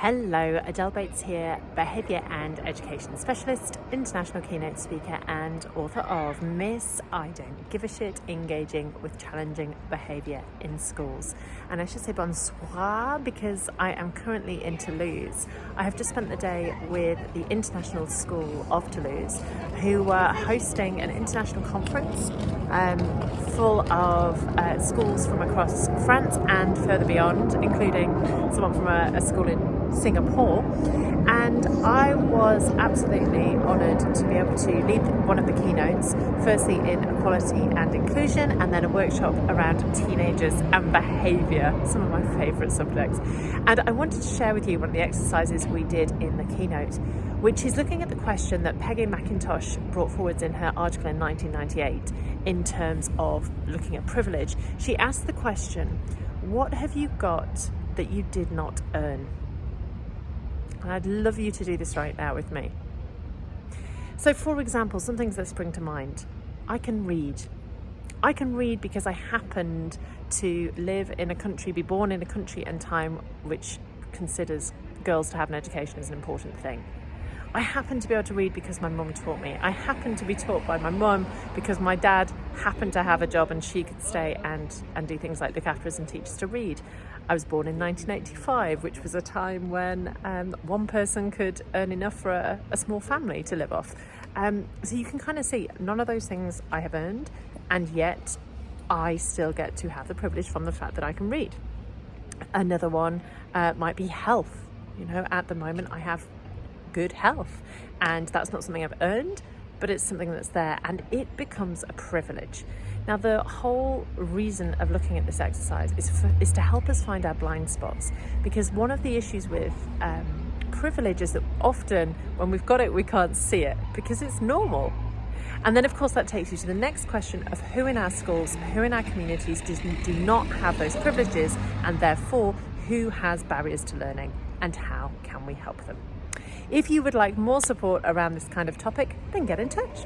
Hello, Adele Bates here, behaviour and education specialist, international keynote speaker and author of Miss I Don't Give a Shit, Engaging with Challenging Behaviour in Schools. And I should say bonsoir because I am currently in Toulouse. I have just spent the day with the International School of Toulouse, who were hosting an international conference full of schools from across France and further beyond, including someone from a school in Singapore, and I was absolutely honoured to be able to lead one of the keynotes, firstly in equality and inclusion, and then a workshop around teenagers and behaviour, some of my favourite subjects. And I wanted to share with you one of the exercises we did in the keynote, which is looking at the question that Peggy McIntosh brought forwards in her article in 1998 in terms of looking at privilege. She asked the question, what have you got that you did not earn? And I'd love you to do this right now with me. So for example, some things that spring to mind. I can read. I can read because I happened to live in a country, be born in a country and time which considers girls to have an education as an important thing. I happen to be able to read because my mum taught me. I happen to be taught by my mum because my dad happened to have a job and she could stay and do things like look after us and teach us to read. I was born in 1985, which was a time when one person could earn enough for a small family to live off. So you can kind of see none of those things I have earned, and yet I still get to have the privilege from the fact that I can read. Another one might be health. You know, at the moment I have good health, and that's not something I've earned, but it's something that's there, and it becomes a privilege. Now, the whole reason of looking at this exercise is to help us find our blind spots, because one of the issues with privilege is that often when we've got it, we can't see it because it's normal. And then, of course, that takes you to the next question of who in our schools, who in our communities do not have those privileges, and therefore who has barriers to learning, and how can we help them? If you would like more support around this kind of topic, then get in touch.